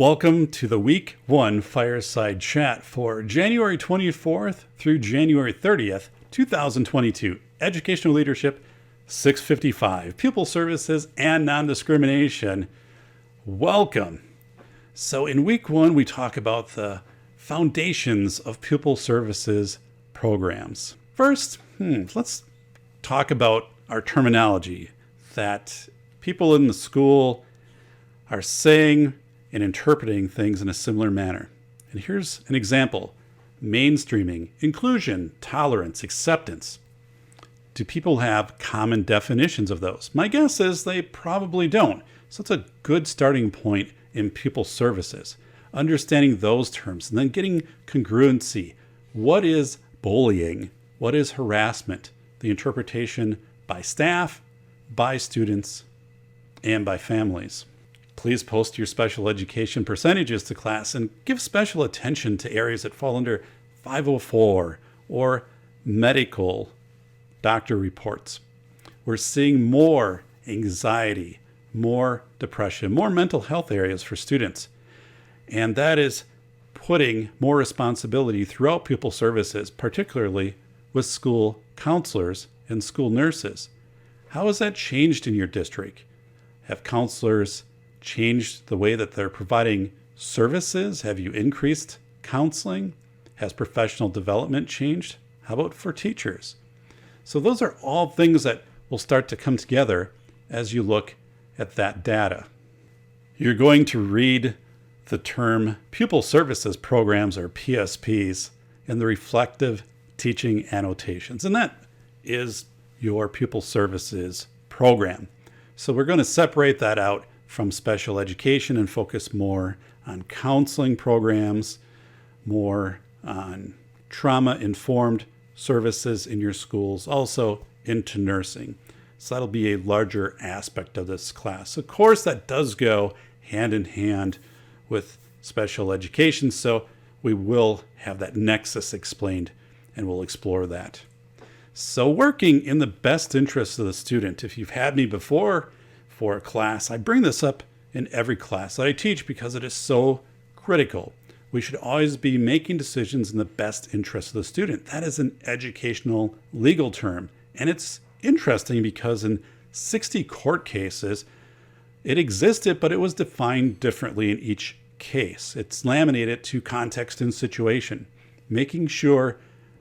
Welcome to the Week 1 Fireside Chat for January 24th through January 30th, 2022. Educational Leadership 655, Pupil Services and Non-Discrimination. Welcome. So in Week 1, we talk about the foundations of pupil services programs. First, let's talk about our terminology that people in the school are saying and interpreting things in a similar manner. And here's an example: mainstreaming, inclusion, tolerance, acceptance. Do people have common definitions of those? My guess is they probably don't. So it's a good starting point in pupil services, understanding those terms and then getting congruency. What is bullying? What is harassment? The interpretation by staff, by students, and by families. Please post your special education percentages to class and give special attention to areas that fall under 504 or medical doctor reports. We're seeing more anxiety, more depression, more mental health areas for students. And that is putting more responsibility throughout pupil services, particularly with school counselors and school nurses. How has that changed in your district? Have counselors changed the way that they're providing services? Have you increased counseling? Has professional development changed? How about for teachers? So those are all things that will start to come together as you look at that data. You're going to read the term Pupil Services Programs, or PSPs, in the Reflective Teaching Annotations, and that is your pupil services program. So we're going to separate that out from special education and focus more on counseling programs, more on trauma-informed services in your schools, also into nursing. So that'll be a larger aspect of this class. Of course, that does go hand in hand with special education, so we will have that nexus explained, and we'll explore that. So working in the best interest of the student. If you've had me before for a class, I bring this up in every class that I teach because it is so critical. We should always be making decisions in the best interest of the student. That is an educational legal term. And it's interesting because in 60 court cases, it existed, but it was defined differently in each case. It's laminated to context and situation, making sure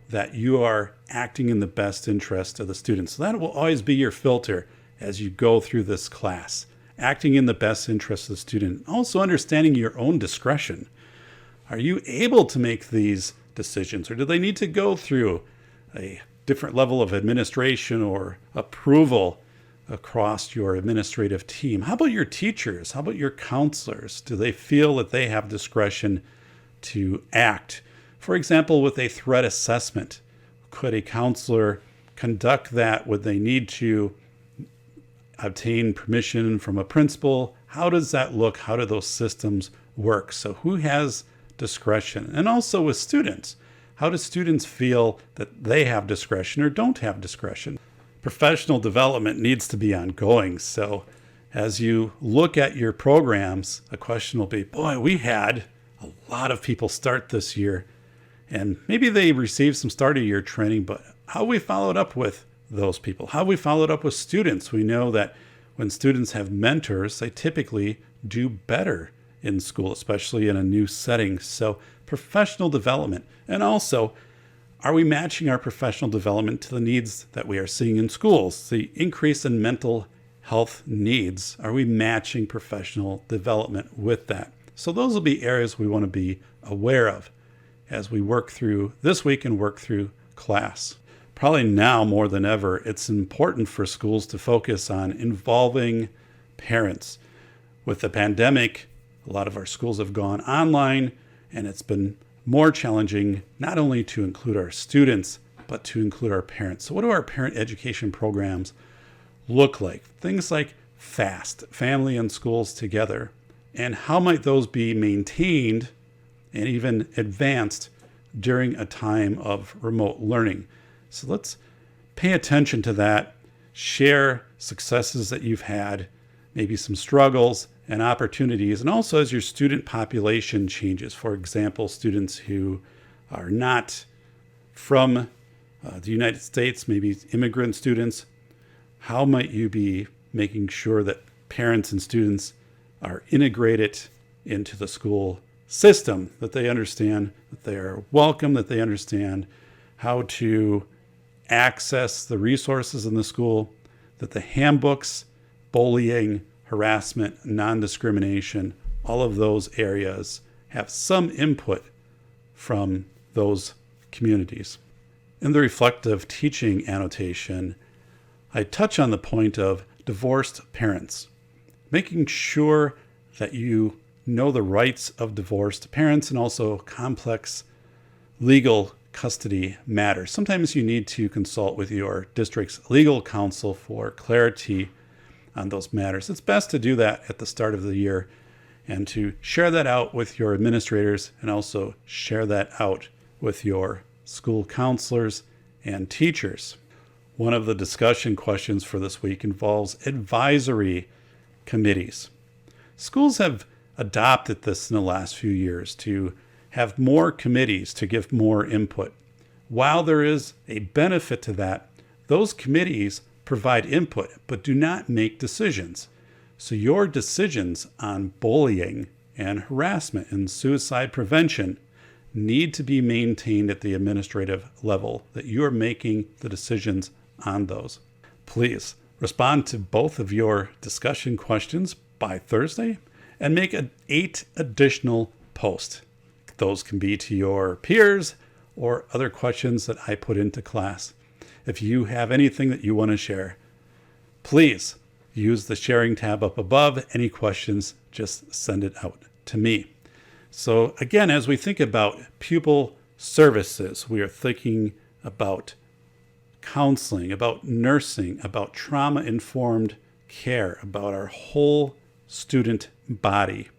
that you are acting in the best interest of the student. So that will always be your filter as you go through this class, acting in the best interest of the student. Also understanding your own discretion. Are you able to make these decisions, or do they need to go through a different level of administration or approval across your administrative team? How about your teachers? How about your counselors? Do they feel that they have discretion to act? For example, with a threat assessment, could a counselor conduct that? Would they need to obtain permission from a principal? How does that look? How do those systems work? So who has discretion? And also with students, how do students feel that they have discretion or don't have discretion? Professional development needs to be ongoing. So as you look at your programs, a question will be, boy, we had a lot of people start this year, and maybe they received some start of year training, but how we followed up with those people, how we followed up with students. We know that when students have mentors, they typically do better in school, especially in a new setting. So professional development. And also, are we matching our professional development to the needs that we are seeing in schools? The increase in mental health needs, are we matching professional development with that? So those will be areas we want to be aware of as we work through this week and work through class. Probably now more than ever, it's important for schools to focus on involving parents. With the pandemic, a lot of our schools have gone online, and it's been more challenging not only to include our students, but to include our parents. So what do our parent education programs look like? Things like FAST, Family and Schools Together. And how might those be maintained and even advanced during a time of remote learning? So let's pay attention to that, share successes that you've had, maybe some struggles, and opportunities, and also as your student population changes. For example, students who are not from the United States, maybe immigrant students, how might you be making sure that parents and students are integrated into the school system, that they understand that they are welcome, that they understand how to access the resources in the school, that the handbooks, bullying, harassment, non-discrimination, all of those areas have some input from those communities. In the reflective teaching annotation, I touch on the point of divorced parents, making sure that you know the rights of divorced parents and also complex legal custody matters. Sometimes you need to consult with your district's legal counsel for clarity on those matters. It's best to do that at the start of the year and to share that out with your administrators and also share that out with your school counselors and teachers. One of the discussion questions for this week involves advisory committees. Schools have adopted this in the last few years to have more committees to give more input. While there is a benefit to that, those committees provide input but do not make decisions. So your decisions on bullying and harassment and suicide prevention need to be maintained at the administrative level, that you are making the decisions on those. Please respond to both of your discussion questions by Thursday and make 8 additional posts. Those can be to your peers or other questions that I put into class. If you have anything that you want to share, please use the sharing tab up above. Any questions, just send it out to me. So again, as we think about pupil services, we are thinking about counseling, about nursing, about trauma-informed care, about our whole student body.